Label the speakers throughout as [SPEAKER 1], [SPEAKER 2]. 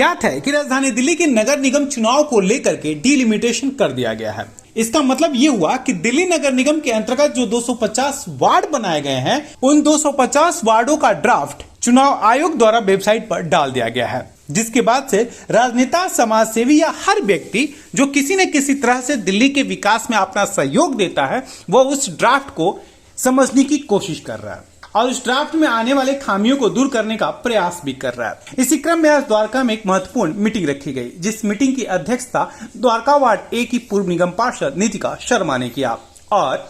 [SPEAKER 1] ज्ञात है कि राजधानी दिल्ली के नगर निगम चुनाव को लेकर के डीलिमिटेशन कर दिया गया है। इसका मतलब ये हुआ कि दिल्ली नगर निगम के अंतर्गत जो 250 वार्ड बनाए गए हैं, उन 250 वार्डों का ड्राफ्ट चुनाव आयोग द्वारा वेबसाइट पर डाल दिया गया है, जिसके बाद से राजनेता, समाज सेवी या हर व्यक्ति जो किसी न किसी तरह से दिल्ली के विकास में अपना सहयोग देता है, वो उस ड्राफ्ट को समझने की कोशिश कर रहा है और उस ड्राफ्ट में आने वाले खामियों को दूर करने का प्रयास भी कर रहा है। इसी क्रम में आज द्वारका में एक महत्वपूर्ण मीटिंग रखी गई, जिस मीटिंग की अध्यक्षता द्वारका वार्ड ए की पूर्व निगम पार्षद नितिका शर्मा ने किया और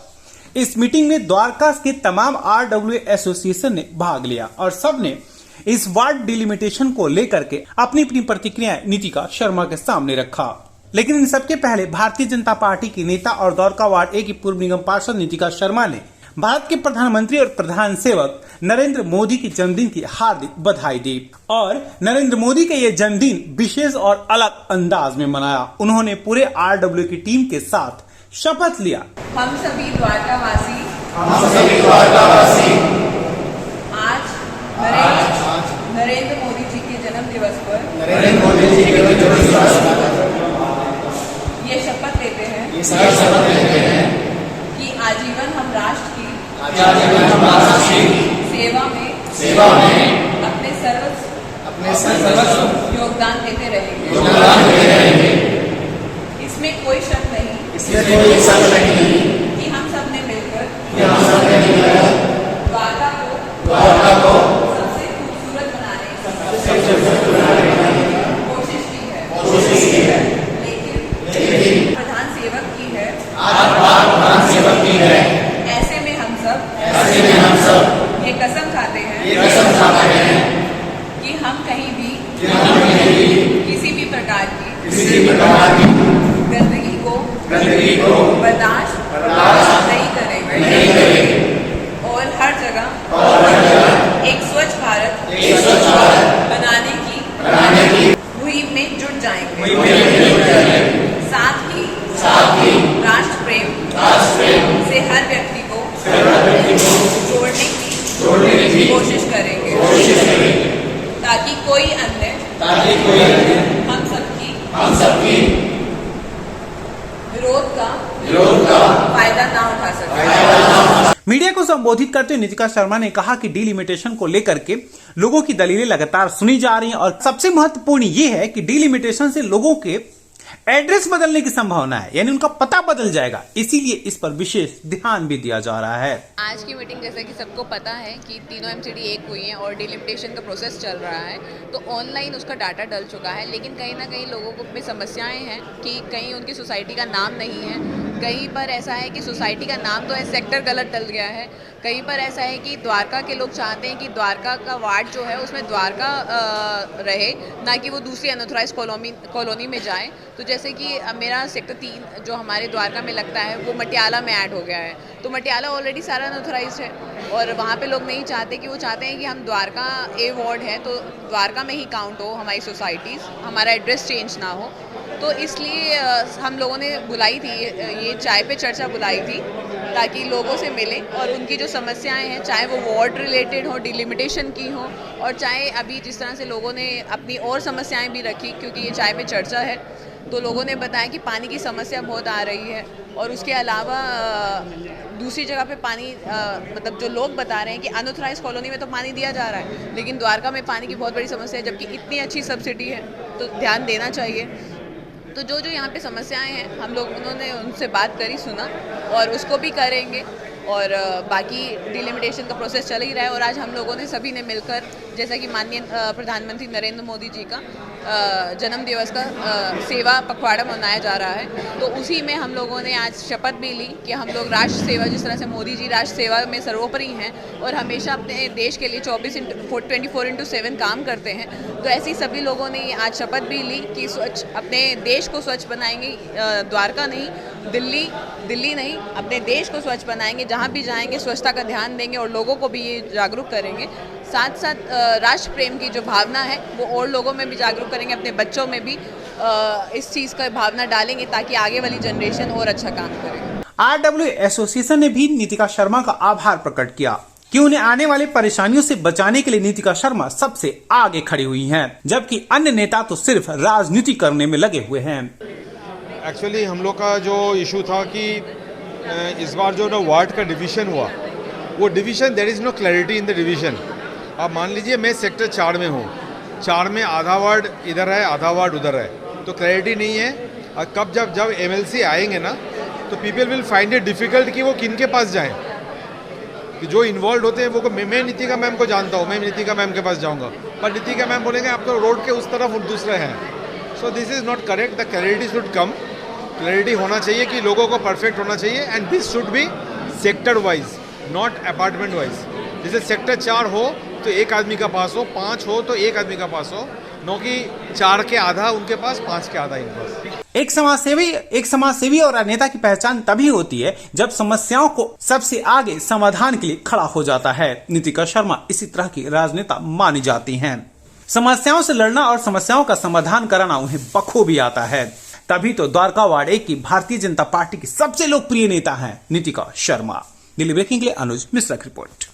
[SPEAKER 1] इस मीटिंग में द्वारका के तमाम RWA एसोसिएशन ने भाग लिया और सबने इस वार्ड डिलिमिटेशन को लेकर के अपनी अपनी प्रतिक्रियाएं नितिका शर्मा के सामने रखा। लेकिन इन सबके पहले भारतीय जनता पार्टी की नेता और द्वारका वार्ड ए की पूर्व निगम पार्षद नितिका शर्मा ने भारत के प्रधानमंत्री और प्रधान सेवक नरेंद्र मोदी की जन्मदिन की हार्दिक बधाई दी और नरेंद्र मोदी का ये जन्मदिन विशेष और अलग अंदाज में मनाया। उन्होंने पूरे RWA की टीम के साथ शपथ लिया।
[SPEAKER 2] हम सभी द्वारकावासी आज नरेंद्र मोदी जी के जन्म दिवस पर ये शपथ लेते हैं कि आजीवन हम राष्ट्र की सेवा में अपने सर्वस्व योगदान देते रहेंगे। इसमें कोई शक नहीं कि हम सब ने मिलकर द्वारका को सबसे खूबसूरत बनाने की कोशिश की है। लेकिन प्रधान सेवक की है। ऐसे में हम सब ये कसम खाते हैं कि हम कहीं भी किसी भी प्रकार की गंदगी को बर्दाश्त नहीं करेंगे और हर जगह एक स्वच्छ भारत बनाने की मुहिम में जुट जाएंगे। साथ ही राष्ट्र प्रेम से हर व्यक्ति को जोड़ने की कोशिश करेंगे ताकि कोई अन्य हम सबकी विरोध का फायदा ना उठा सके।
[SPEAKER 1] मीडिया को संबोधित करते हुए नितिका शर्मा ने कहा कि डीलिमिटेशन को लेकर के लोगों की दलीलें लगातार सुनी जा रही हैं और सबसे महत्वपूर्ण ये है कि डीलिमिटेशन से लोगों के एड्रेस बदलने की संभावना है, यानी उनका पता बदल जाएगा। इसीलिए इस पर विशेष ध्यान भी दिया जा रहा है।
[SPEAKER 2] आज की मीटिंग जैसे कि सबको पता है कि तीनों MCD एक हुई हैं और डिलिमिटेशन का प्रोसेस चल रहा है, तो ऑनलाइन उसका डाटा डल चुका है। लेकिन कहीं ना कहीं लोगों को में समस्याएं हैं कि कहीं उनकी सोसाइटी का नाम नहीं है, कहीं पर ऐसा है कि सोसाइटी का नाम तो है, सेक्टर गलत डल गया है, कहीं पर ऐसा है कि द्वारका के लोग चाहते हैं कि द्वारका का वार्ड जो है उसमें द्वारका रहे, ना कि वो दूसरी अनऑथराइज कॉलोनी में जाए। तो जैसे कि मेरा सेक्टर 3 जो हमारे द्वारका में लगता है वो मटियाला में ऐड हो गया है, तो मटियाला ऑलरेडी सारा अनऑथराइज है और वहाँ पे लोग नहीं चाहते कि वो चाहते हैं कि हम द्वारका A वार्ड है तो द्वारका में ही काउंट हो हमारी सोसाइटीज़, हमारा एड्रेस चेंज ना हो। तो इसलिए हम लोगों ने बुलाई थी, ये चाय पे चर्चा बुलाई थी ताकि लोगों से मिलें और उनकी जो समस्याएं हैं, चाहे वो वार्ड रिलेटेड हो, डिलिमिटेशन की हो, और चाहे अभी जिस तरह से लोगों ने अपनी और समस्याएं भी रखी, क्योंकि ये चाय पे चर्चा है तो लोगों ने बताया कि पानी की समस्या बहुत आ रही है और उसके अलावा दूसरी जगह पे पानी मतलब जो लोग बता रहे हैं कि अनऑथराइज कॉलोनी में तो पानी दिया जा रहा है, लेकिन द्वारका में पानी की बहुत बड़ी समस्या है, जबकि इतनी अच्छी सब्सिडी है, तो ध्यान देना चाहिए। तो जो यहाँ पे समस्याएं हैं हम लोग उन्होंने उनसे बात करी, सुना और उसको भी करेंगे और बाकी डिलिमिटेशन का प्रोसेस चल ही रहा है। और आज हम लोगों ने सभी ने मिलकर, जैसा कि माननीय प्रधानमंत्री नरेंद्र मोदी जी का जन्म दिवस का सेवा पखवाड़ा मनाया जा रहा है, तो उसी में हम लोगों ने आज शपथ भी ली कि हम लोग राष्ट्र सेवा, जिस तरह से मोदी जी राष्ट्र सेवा में सर्वोपरि हैं और हमेशा अपने देश के लिए 24/7 काम करते हैं, तो ऐसे ही सभी लोगों ने आज शपथ भी ली कि स्वच्छ अपने देश को स्वच्छ बनाएंगे। द्वारका नहीं, दिल्ली नहीं, अपने देश को स्वच्छ बनाएंगे, जहाँ भी जाएंगे स्वच्छता का ध्यान देंगे और लोगों को भी ये जागरूक करेंगे। साथ साथ राष्ट्र प्रेम की जो भावना है वो और लोगों में भी जागरूक करेंगे, अपने बच्चों में भी इस चीज़ का भावना डालेंगे ताकि आगे वाली जनरेशन और अच्छा काम करे।
[SPEAKER 1] RWA एसोसिएशन ने भी नितिका शर्मा का आभार प्रकट किया कि उन्हें आने वाली परेशानियों से बचाने के लिए नीतिका शर्मा सबसे आगे खड़ी हुई हैं, जबकि अन्य नेता तो सिर्फ राजनीति करने में लगे हुए हैं।
[SPEAKER 3] एक्चुअली हम लोग का जो इशू था कि इस बार जो ना वार्ड का डिवीजन हुआ, वो division there is no clarity in the division. आप मान लीजिए मैं सेक्टर 4 में हूँ, 4 में आधा वार्ड इधर है, आधा वार्ड उधर है, तो क्लैरिटी नहीं है। और कब जब एमएलसी आएंगे ना, तो people will find it difficult कि वो किन के पास जाएं। कि जो इन्वॉल्व होते हैं वो मैं नीतिका मैम को जानता हूँ, मैं नीतिका मैम के पास जाऊँगा, पर नीतिका मैम बोलेंगे आप तो रोड के उस तरफ दूसरे हैं। So this is not correct. The clarity should come. Clarity होना चाहिए कि लोगों को परफेक्ट होना चाहिए, and this should be sector wise, not apartment wise. जैसे सेक्टर 4 हो तो एक आदमी का पास हो, 5 हो तो एक आदमी का पास हो, न कि 4 के आधा उनके पास, 5 के आधा इनके पास।
[SPEAKER 1] एक समाजसेवी और नेता की पहचान तभी होती है जब समस्याओं को सबसे आगे समाधान के लिए खड़ा हो जाता है। नीतिका शर्मा इसी तरह की राजनेता मानी जाती हैं। समस्याओं से लड़ना और समस्याओं का समाधान कराना उन्हें बखूबी आता है। तभी तो द्वारका वार्ड 1 की भारतीय जनता पार्टी की सबसे लोकप्रिय नेता हैं नीतिका शर्मा। दिल्ली ब्रेकिंग के लिए अनुज मिश्रा की रिपोर्ट।